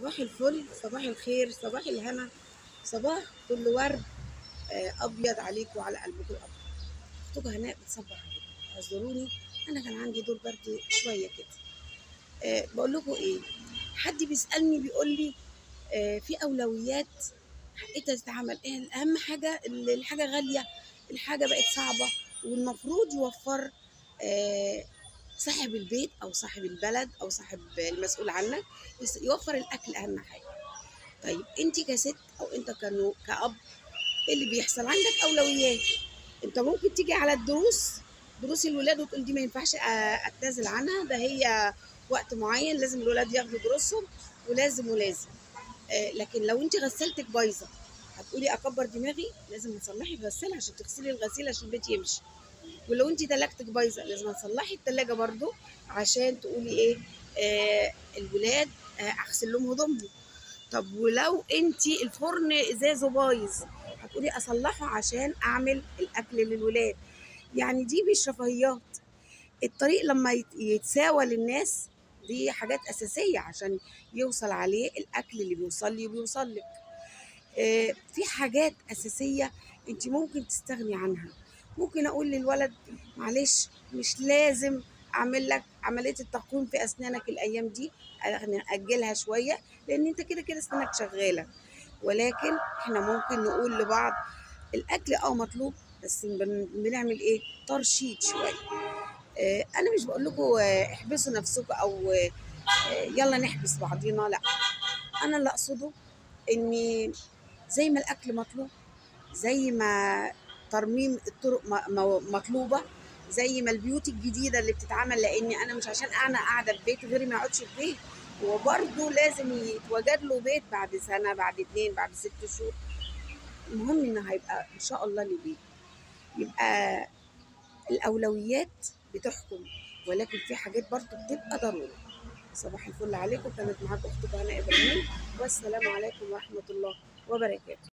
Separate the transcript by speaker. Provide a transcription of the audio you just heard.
Speaker 1: صباح الفل، صباح الخير، صباح الهنا، صباح كل ورد ابيض عليكم وعلى قلبكم الابيض. اختكم هناء بتصبح عليكم. اعذروني، انا كان عندي دور برد شويه كده. بقول لكم ايه، حد بيسالني بيقول لي في اولويات حقتها تتعمل ايه. اهم حاجه الحاجه غاليه، الحاجه بقت صعبه، والمفروض يوفر آه، صاحب البيت او صاحب البلد او صاحب المسؤول عنك يوفر الاكل اهم حاجه. طيب انت كست او انت كأب، ايه اللي بيحصل؟ عندك اولويات. انت ممكن تيجي على دروس الولاد وتقول دي ما ينفعش اتنازل عنها، ده هي وقت معين لازم الولاد ياخدوا دروسهم ولازم. لكن لو انت غسالتك بايظه هتقولي اكبر دماغي؟ لازم تصلحي الغساله عشان تغسلي الغسيل عشان البيت يمشي. ولو انت تلاجتك بايظه لازم تصلحي التلاجه برضو عشان تقولي ايه، الولاد اغسل لهم هدومهم. طب ولو انت الفرن ازازه بايظ هتقولي اصلحه عشان اعمل الاكل للولاد. يعني دي مش رفاهيات. الطريق لما يتساوى للناس، دي حاجات اساسيه عشان يوصل عليه الاكل اللي بيوصل لي وبيوصل لك. في حاجات اساسيه انت ممكن تستغني عنها. ممكن اقول للولد معلش مش لازم اعمل لك عمليه التقويم في اسنانك الايام دي، ناجلها شويه لان انت كده كده اسنانك شغاله. ولكن احنا ممكن نقول لبعض الاكل مطلوب، بس بنعمل ايه؟ ترشيد شويه. انا مش بقول لكم احبسوا نفسكم او يلا نحبس بعضينا، لا. انا اللي اقصده اني زي ما الاكل مطلوب، زي ما ترميم الطرق مطلوبه، زي ما البيوت الجديده اللي بتتعمل، لاني انا مش عشان انا قاعده في بيت غيري ما يقعدش في بيت، هو برضه لازم يتوجد له بيت بعد سنه، بعد 2، بعد 6 شهور. المهم ان هيبقى ان شاء الله ليه بيت. يبقى الاولويات بتحكم، ولكن في حاجات برضه بتبقى ضروري. صباح الفل عليكم، كانت معاكم اختكم هناء ابراهيم، والسلام عليكم ورحمه الله وبركاته.